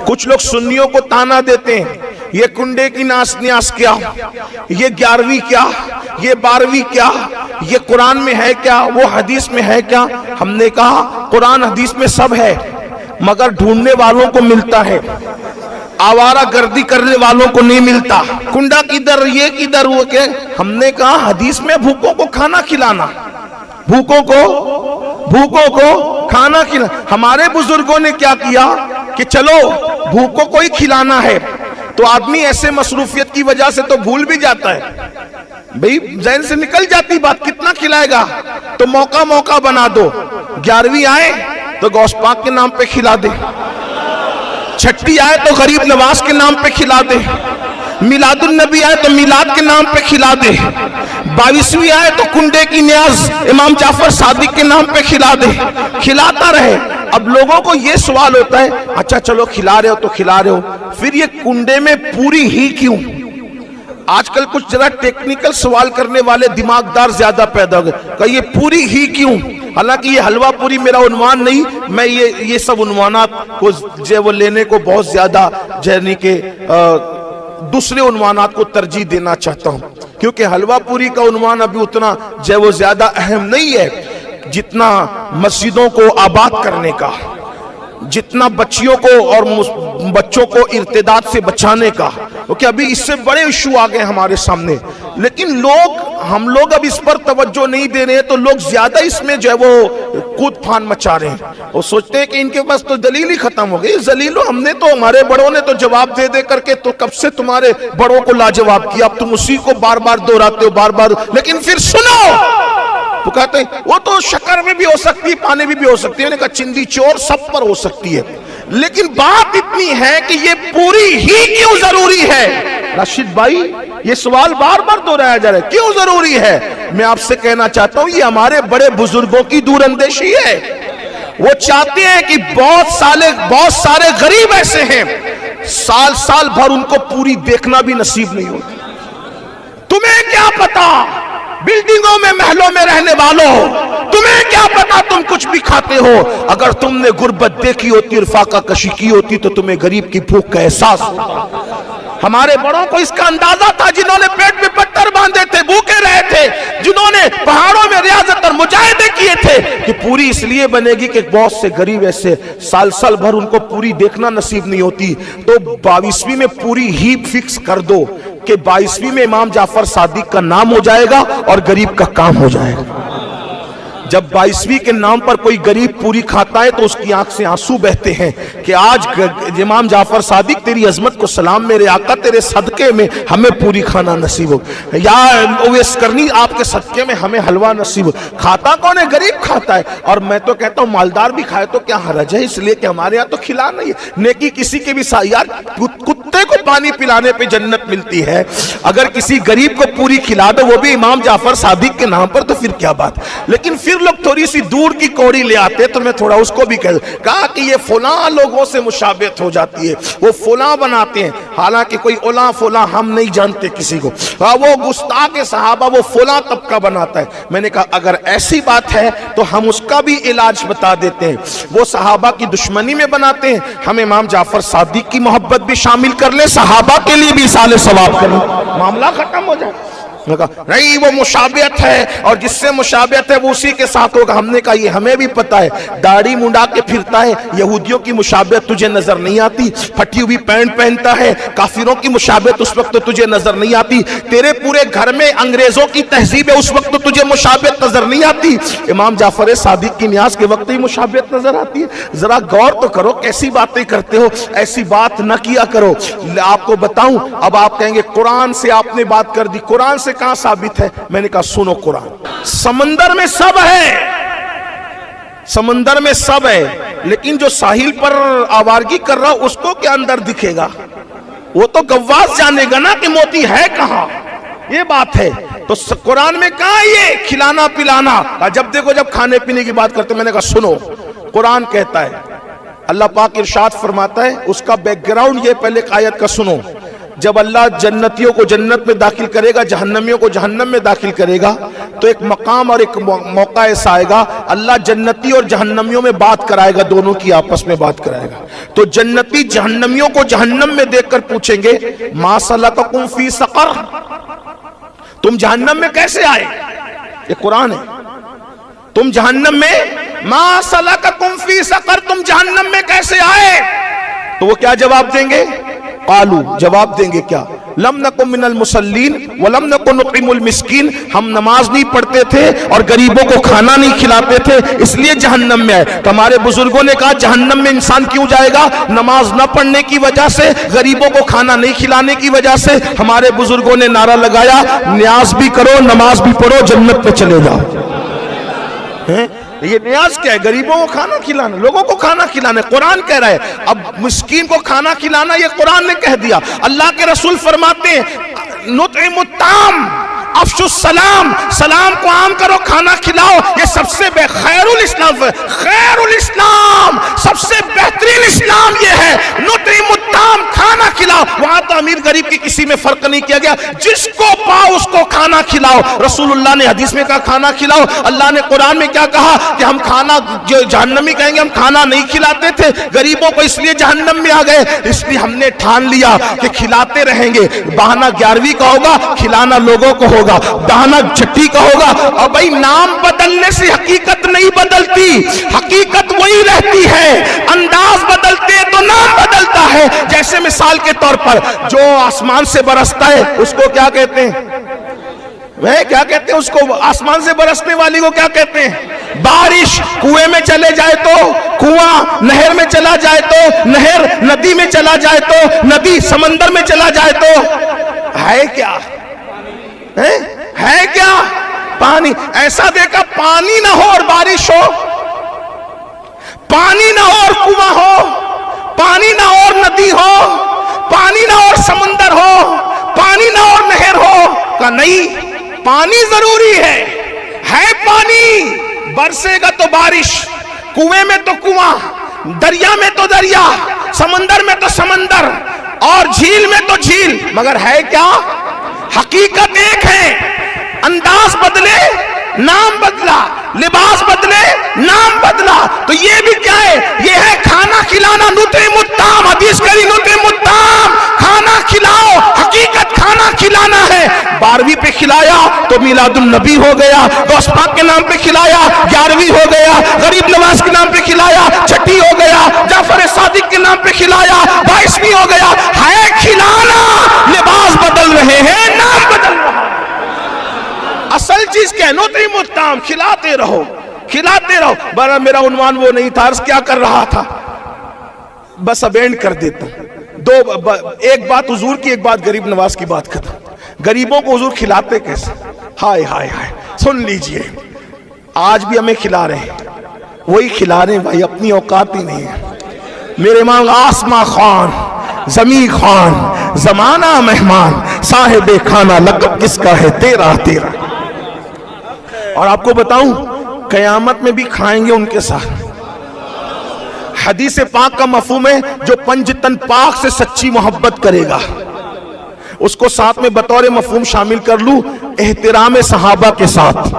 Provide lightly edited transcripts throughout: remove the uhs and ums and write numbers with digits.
کچھ لوگ سنیوں کو تانا دیتے ہیں، یہ کنڈے کی ناس نیاس کیا، یہ 11ویں کیا، یہ 12ویں کیا، یہ قرآن میں ہے کیا، وہ حدیث میں ہے کیا؟ ہم نے کہا قرآن حدیث میں سب ہے، مگر ڈھونڈنے والوں کو ملتا ہے، آوارہ گردی کرنے والوں کو نہیں ملتا۔ کنڈا کدھر، یہ کدھر، وہ کہ ہم نے کہا حدیث میں بھوکوں کو کھانا کھلانا، بھوکوں کو کھانا کھلانا۔ ہمارے بزرگوں نے کیا کیا کہ چلو بھوکوں کو ہی کھلانا ہے، تو آدمی ایسے مصروفیت کی وجہ سے تو بھول بھی جاتا ہے، بھئی ذہن سے نکل جاتی بات، کتنا کھلائے گا، تو موقع بنا دو، 11ویں آئے تو غوث پاک کے نام پہ کھلا دے، چھٹی آئے تو غریب نواز کے نام پہ کھلا دے، میلاد النبی آئے تو میلاد کے نام پہ کھلا دے، 22ویں آئے تو کنڈے کی نیاز امام جعفر صادق کے نام پہ کھلا دے، کھلاتا رہے۔ اب لوگوں کو یہ سوال ہوتا ہے، اچھا چلو کھلا رہے ہو تو کھلا رہے ہو، پھر یہ کنڈے میں پوری ہی کیوں؟ آج کل کچھ ذرا ٹیکنیکل سوال کرنے والے دماغدار زیادہ پیدا ہو گئے کہ یہ پوری ہی کیوں؟ حالانکہ یہ حلوہ پوری میرا عنوان نہیں، میں یہ سب عنوانات کو وہ لینے کو بہت زیادہ یعنی کہ دوسرے عنوانات کو ترجیح دینا چاہتا ہوں، کیونکہ حلوہ پوری کا عنوان ابھی اتنا وہ زیادہ اہم نہیں ہے جتنا مسجدوں کو آباد کرنے کا، جتنا بچیوں کو اور بچوں کو ارتداد سے بچانے کا، کیونکہ ابھی اس سے بڑے ایشو آ گئے ہمارے سامنے، لیکن ہم لوگ اب اس پر توجہ نہیں دے رہے ہیں، تو لوگ زیادہ اس میں وہ کود پھان مچا رہے ہیں، وہ سوچتے ہیں کہ ان کے پاس تو دلیل ہی ختم ہو گئی۔ ذلیلو، ہم نے تو، ہمارے بڑوں نے تو جواب دے کر کے تو کب سے تمہارے بڑوں کو لاجواب کیا، اب تم اسی کو بار بار دہراتے ہو، لیکن پھر سنو، وہ کہتے ہیں وہ تو شکر میں بھی ہو سکتی ہے، پانی بھی ہو سکتی ہے، انہوں نے کہا چندی چور سب پر ہو سکتی ہے، لیکن بات اتنی ہے کہ یہ پوری ہی کیوں ضروری ہے؟ راشد بھائی، یہ سوال بار بار دہرایا جا رہا ہے، کیوں ضروری ہے؟ میں آپ سے کہنا چاہتا ہوں، یہ ہمارے بڑے بزرگوں کی دور اندیشی ہے۔ وہ چاہتے ہیں کہ بہت سارے غریب ایسے ہیں، سال بھر ان کو پوری دیکھنا بھی نصیب نہیں ہوتی۔ تمہیں کیا پتا بلڈنگوں میں، محلوں میں رہنے والوں، تمہیں کیا پتا تم کچھ بھی کھاتے ہو؟ اگر تم نے غربت دیکھی ہوتی اور فاقہ کشی کی ہوتی تو تمہیں غریب کی بھوک کا احساس ہوتا۔ ہمارے بڑوں کو اس کا اندازہ تھا، جنہوں نے پیٹ میں پتھر باندھے تھے، بھوکے رہے تھے، جنہوں نے پہاڑوں میں ریاضت اور مجاہدے کیے تھے، کہ پوری اس لیے بنے گی کہ بہت سے غریب ایسے سال بھر ان کو پوری دیکھنا نصیب نہیں ہوتی، تو 22ویں میں پوری ہی فکس کر دو کہ 22ویں میں امام جعفر صادق کا نام ہو جائے گا اور غریب کا کام ہو جائے گا۔ جب 22ویں کے نام پر کوئی غریب پوری کھاتا ہے تو اس کی آنکھ سے آنسو بہتے ہیں کہ آج امام جعفر صادق تیری عظمت کو سلام، میرے آقا تیرے صدقے میں ہمیں پوری کھانا نصیب ہو، یا اویس کرنی آپ کے صدقے میں ہمیں حلوہ نصیب ہو۔ کھاتا کون ہے؟ غریب کھاتا ہے، اور میں تو کہتا ہوں مالدار بھی کھائے تو کیا حرج ہے، اس لیے کہ ہمارے یہاں تو کھلا نہیں ہے، نیکی کسی کے بھی یار کتے کو پانی پلانے پہ جنت ملتی ہے، اگر کسی غریب کو پوری کھلا دو وہ بھی امام جعفر صادق کے نام پر، تو پھر کیا بات۔ لیکن پھر لوگ تھوڑی سی دور کی کوڑی لے آتے، تو میں تھوڑا اس کو بھی کہا کہ یہ فلاں لوگوں سے مشابہت ہو جاتی ہے، وہ فلاں بناتے ہیں، حالانکہ کوئی اولا فلاں ہم نہیں جانتے کسی کو، وہ گستاخ صحابہ وہ فلاں طبقہ بناتا ہے۔ میں نے کہا اگر ایسی بات ہے تو ہم اس کا بھی علاج بتا دیتے ہیں، وہ صحابہ کی دشمنی میں بناتے ہیں، ہم امام جعفر صادق کی محبت بھی شامل کر لیں، صحابہ کے لیے بھی ایصال ثواب کریں، معاملہ ختم ہو جائے۔ نہیں وہ مشابہت ہے، اور جس سے مشابہت ہے وہ اسی کے ساتھ ہوگا۔ ہم نے کہا یہ ہمیں بھی پتا ہے، داڑھی منڈا کے پھرتا ہے، یہودیوں کی مشابہت تجھے نظر نہیں آتی، پھٹی ہوئی پینٹ پہنتا ہے، کافروں کی مشابہت اس وقت تو تجھے نظر نہیں آتی، تیرے پورے گھر میں انگریزوں کی تہذیب ہے اس وقت تو تجھے مشابہت نظر نہیں آتی، امام جعفر صادق کی نیاز کے وقت ہی مشابہت نظر آتی ہے۔ ذرا غور تو کرو کیسی باتیں کرتے ہو، ایسی بات نہ کیا کرو۔ آپ کو بتاؤں، اب آپ کہیں گے قرآن سے آپ نے بات کر دی، قرآن سے کہاں ثابت ہے؟ میں نے کہا سنو قرآن، سمندر میں سب ہے، سمندر میں سب ہے، لیکن جو ساحل پر آوارگی کر رہا اس کو کیا اندر دکھے گا؟ وہ تو گواز جانے گا نا کہ موتی ہے کہاں، یہ بات ہے۔ تو قرآن میں کہا یہ کھلانا پلانا، جب دیکھو جب کھانے پینے کی بات کرتے، میں نے کہا سنو قرآن کہتا ہے، اللہ پاک ارشاد فرماتا ہے، اس کا بیک گراؤنڈ یہ پہلے آیت کا سنو، جب اللہ جنتیوں کو جنت میں داخل کرے گا، جہنمیوں کو جہنم میں داخل کرے گا، تو ایک مقام اور ایک موقع ایسا آئے گا، اللہ جنتی اور جہنمیوں میں بات کرائے گا، دونوں کی آپس میں بات کرائے گا۔ تو جنتی جہنمیوں کو جہنم میں دیکھ کر پوچھیں گے ما سلککم فی سقر، تم جہنم میں کیسے آئے؟ یہ قرآن ہے۔ تم جہنم میں ما سلککم فی سقر، تم جہنم میں کیسے آئے؟ تو وہ کیا جواب دیں گے؟ قالو، جواب دیں گے کیا؟ لم نکن من المصلین ولم نکن نطعم المسکین، ہم نماز نہیں پڑھتے تھے اور غریبوں کو کھانا نہیں کھلاتے تھے، اس لیے جہنم میں آئے۔ تو ہمارے بزرگوں نے کہا جہنم میں انسان کیوں جائے گا؟ نماز نہ پڑھنے کی وجہ سے، غریبوں کو کھانا نہیں کھلانے کی وجہ سے۔ ہمارے بزرگوں نے نعرہ لگایا نیاز بھی کرو، نماز بھی پڑھو، جنت میں چلے جاؤ۔ یہ نیاز کیا ہے؟ غریبوں کو کھانا کھلانا، لوگوں کو کھانا کھلانا، قرآن کہہ رہا ہے۔ اب مسکین کو کھانا کھلانا یہ قرآن نے کہہ دیا۔ اللہ کے رسول فرماتے ہیں نطعم الطعام افشوا السلام، سلام کو عام کرو، کھانا کھلاؤ، یہ سب سے خیر الاسلام، خیر الاسلام، سب سے بہترین اسلام یہ ہے۔ نطعم الطعام، کھانا کھلاؤ۔ وہاں تو امیر غریب کی کسی میں فرق نہیں کیا گیا، جس کو پاؤ اس کو کھانا کھلاؤ۔ رسول اللہ نے حدیث میں کہا کھانا کھلاؤ، اللہ نے قرآن میں کیا کہا کہ ہم کھانا، جو جہنمی کہیں گے ہم کھانا نہیں کھلاتے تھے غریبوں کو، اس لیے جہنم میں آ گئے۔ اس لیے ہم نے ٹھان لیا کہ کھلاتے رہیں گے۔ بہانہ 11ویں کا ہوگا، کھلانا لوگوں کو ہوگا، بہانہ چھٹی کا ہوگا۔ اور بھائی نام بدلنے سے حقیقت نہیں بدلتی، حقیقت وہی رہتی ہے، انداز بدلتے تو نام بدلتا ہے۔ جیسے مثال کے طور پر جو آسمان سے برستا ہے اس کو کیا کہتے ہیں؟ وہ کیا کہتے ہیں اس کو؟ آسمان سے برسنے والی کو کیا کہتے ہیں؟ بارش۔ کنویں میں چلے جائے تو کنواں، نہر میں چلا جائے تو نہر، ندی میں چلا جائے تو ندی، سمندر میں چلا جائے تو ہے کیا؟ ہے کیا؟ پانی۔ ایسا دیکھا پانی نہ ہو اور بارش ہو، پانی نہ ہو اور کنواں ہو، پانی نہ ہو اور ندی ہو، پانی نہ ہو اور سمندر ہو، پانی نہ ہو اور نہر ہو، کہ نہیں پانی ضروری ہے پانی، برسے گا تو بارش، کنویں میں تو کنواں، دریا میں تو دریا، سمندر میں تو سمندر، اور جھیل میں تو جھیل، مگر ہے کیا؟ حقیقت ایک ہے۔ انداز بدلے نام بدلا، لباس بدلے نام بدلا، تو یہ بھی کیا ہے؟ یہ ہے کھانا کھلانا۔ نطعم الطعام، حدیث کری نطعم الطعام، کھانا کھلاؤ، حقیقت کھانا کھلانا ہے۔ 12ویں پہ کھلایا تو میلاد النبی ہو گیا، غوث پاک کے نام پہ کھلایا 11ویں ہو گیا، غریب نواز کے نام پہ کھلایا 6ٹھی ہو گیا، جعفر صادق کے نام پہ کھلایا 22ویں ہو گیا۔ ہے کھلانا، لباس بدل رہے ہیں، نام بدل رہا ہے۔ اصل چیز کیا ہے؟ نطعم الطعام، کھلاتے رہو، کھلاتے رہو۔ برا میرا عنوان وہ نہیں تھا، عرض کیا کر رہا تھا، بس اب اینڈ کر دیتا ہوں۔ ایک بات حضور کی، ایک بات غریب نواز کی بات کرتا ہوں۔ غریبوں کو حضور کھلاتے کیسے؟ ہائے ہائے ہائے، سن لیجئے، آج بھی ہمیں کھلا رہے ہیں، وہی کھلا رہے ہیں بھائی، اپنی اوقات ہی نہیں ہے۔ میرے امام آسما خان، زمین خان، زمانہ مہمان، صاحب کھانا لقب کس کا ہے؟ تیرا تیرا۔ اور آپ کو بتاؤں قیامت میں بھی کھائیں گے ان کے ساتھ۔ حدیث پاک کا مفہوم ہے جو پنجتن پاک سے سچی محبت کرے گا، اس کو ساتھ میں بطور مفہوم شامل کر لوں، احترام صحابہ کے ساتھ۔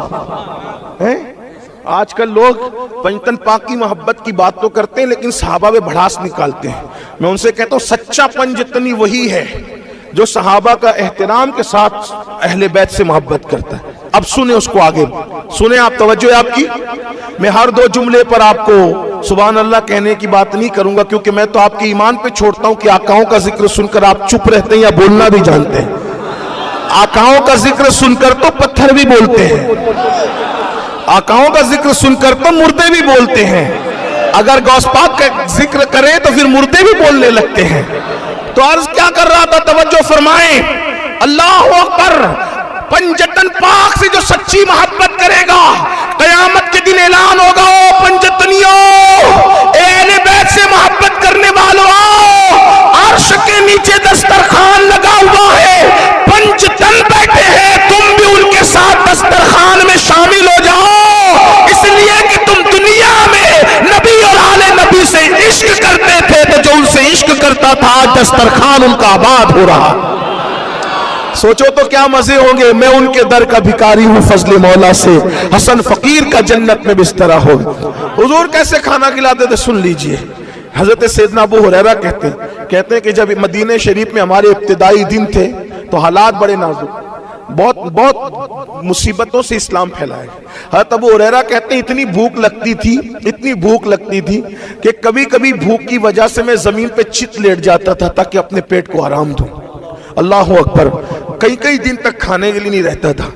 آج کل لوگ پنجتن پاک کی محبت کی بات تو کرتے ہیں لیکن صحابہ میں بھڑاس نکالتے ہیں۔ میں ان سے کہتا ہوں سچا پنجتنی وہی ہے جو صحابہ کا احترام کے ساتھ اہل بیت سے محبت کرتا ہے۔ اب سنیں اس کو، آگے سنیں آپ، توجہ ہے آپ کی۔ میں ہر 2 جملے پر آپ کو سبحان اللہ کہنے کی بات نہیں کروں گا، کیونکہ میں تو آپ کے ایمان پہ چھوڑتا ہوں کہ آقاؤں کا ذکر سن کر آپ چپ رہتے ہیں یا بولنا بھی جانتے ہیں۔ آقاؤں کا ذکر سن کر تو پتھر بھی بولتے ہیں، آقاؤں کا ذکر سن کر تو مردے بھی بولتے ہیں، اگر غوث پاک کا ذکر کریں تو پھر مردے بھی بولنے لگتے ہیں۔ تو عرض کیا کر رہا تھا، توجہ فرمائیں۔ اللہ اکبر۔ پنجتن پاک سے جو سچی محبت کرے گا، قیامت کے دن اعلان ہوگا، او پنجتنیوں، اہل بیت سے محبت کرنے والوں، عرش کے نیچے دسترخوان لگا ہوا ہے، پنجتن بیٹھے ہیں، تم بھی ان کے ساتھ دسترخوان میں شامل ہو جاؤ، اس لیے کہ تم دنیا میں نبی اور آل نبی سے عشق کرتے تھے، تو جو ان سے عشق کرتا تھا آج دسترخوان ان کا آباد ہو رہا. سوچو تو کیا مزے ہوں گے. میں ان کے در کا بھکاری ہوں فضل مولا سے, حسن فقیر کا جنت میں بسترا ہو. حضور کیسے کھانا کھلاتے تھے سن لیجئے. حضرت سیدنا ابو ہریرہ کہتے ہیں کہ جب مدینہ شریف میں ہمارے ابتدائی دن تھے تو حالات بڑے نازک, بہت مصیبتوں سے اسلام پھیلا ہے. حضرت ابو ہریرہ کہتے ہیں اتنی بھوک لگتی تھی کہ کبھی کبھی بھوک کی وجہ سے میں زمین پہ چت لیٹ جاتا تھا تاکہ اپنے پیٹ کو آرام دوں. اللہ اکبر. کئی دن تک کھانے کے لیے نہیں رہتا تھا.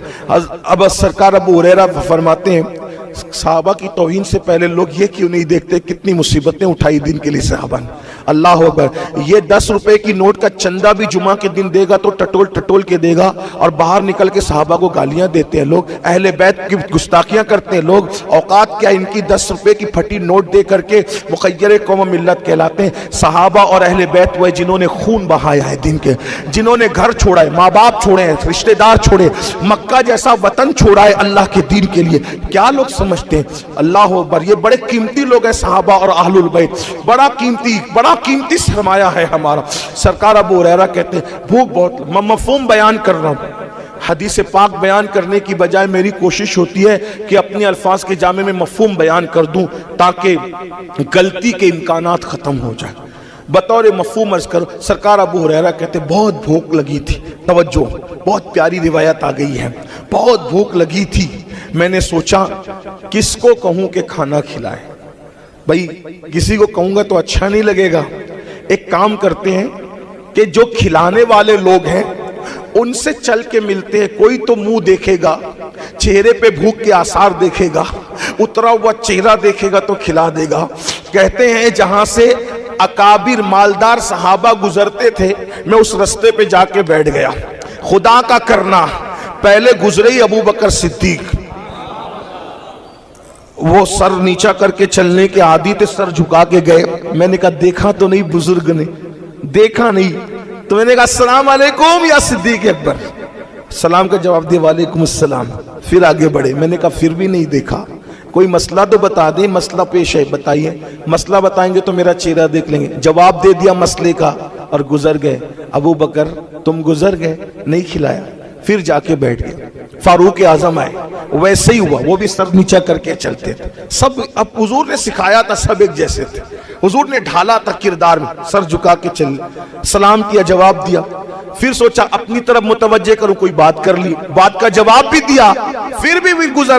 اب سرکار ابو ہریرہ فرماتے ہیں صحابہ کی توہین سے پہلے لوگ یہ کیوں نہیں دیکھتے کتنی مصیبتیں اٹھائی دین کے لیے صحابہ نے. اللہ اکبر. یہ 10 روپے کی نوٹ کا چندہ بھی جمعہ کے دن دے گا تو ٹٹول کے دے گا, اور باہر نکل کے صحابہ کو گالیاں دیتے ہیں لوگ, اہل بیت کی گستاخیاں کرتے ہیں لوگ. اوقات کیا ان کی 10 روپے کی پھٹی نوٹ دے کر کے مخیر قوم ملت کہلاتے ہیں. صحابہ اور اہل بیت وہ جنہوں نے خون بہایا ہے دین کے, جنہوں نے گھر چھوڑا ہے, ماں باپ چھوڑے ہیں, رشتہ دار چھوڑے, مکہ جیسا وطن چھوڑا ہے اللہ کے دین کے لیے. کیا لوگ سمجھتے ہیں. اللہ اکبر. یہ بڑے قیمتی لوگ ہیں صحابہ اور اہل البیت, بڑا قیمتی سرمایہ ہے ہمارا. سرکار ابو ہریرہ کہتے ہیں بھوک بہت. میں مفہوم بیان کر رہا ہوں, حدیث پاک بیان کرنے کی بجائے میری کوشش ہوتی ہے کہ اپنے الفاظ کے جامع میں مفہوم بیان کر دوں تاکہ غلطی کے امکانات ختم ہو جائیں. بطور مفہوم عرض کرو. سرکار ابو ہریرہ کہتے بہت بھوک لگی تھی. توجہ, بہت پیاری روایت آ گئی ہے. بہت بھوک لگی تھی, میں نے سوچا کس کو کہوں کہ کھانا کھلائے. بھائی کسی کو کہوں گا تو اچھا نہیں لگے گا. ایک کام کرتے ہیں کہ جو کھلانے والے لوگ ہیں ان سے چل کے ملتے ہیں. کوئی تو منہ دیکھے گا, چہرے پہ بھوک کے آثار دیکھے گا, اترا ہوا چہرہ دیکھے گا تو کھلا دے گا. کہتے ہیں جہاں سے اکابر مالدار صحابہ گزرتے تھے میں اس رستے پہ جا کے بیٹھ گیا. خدا کا کرنا, پہلے گزرے ہی ابو بکر صدیق, وہ سر نیچا کر کے چلنے کے عادی تھے, سر جھکا کے گئے. میں نے کہا دیکھا تو نہیں بزرگ نے, دیکھا نہیں. تو میں نے کہا السلام علیکم یا صدیق اکبر. سلام کا جواب دیا وعلیکم السلام. پھر آگے بڑھے. میں نے کہا پھر بھی نہیں دیکھا, کوئی مسئلہ تو بتا دیں. مسئلہ پیش ہے, بتائیے. مسئلہ بتائیں گے تو میرا چہرہ دیکھ لیں گے. جواب دے دیا مسئلے کا اور گزر گئے. ابو بکر تم گزر گئے, نہیں کھلایا. پھر جا کے بیٹھ گئے. فاروق اعظم آئے, ویسے ہی ہوا, وہ بھی سر نیچا کر کے چلتے تھے. سب اب حضور نے سکھایا تھا, سب ایک جیسے تھے. حضور نے ڈھالا تھا کردار میں, سر جھکا کے چل, سلام کیا, جواب دیا. پھر سوچا اپنی طرف متوجہ کروں, کوئی بات کر لی, بات کا جواب بھی دیا, پھر بھی گزر گئے.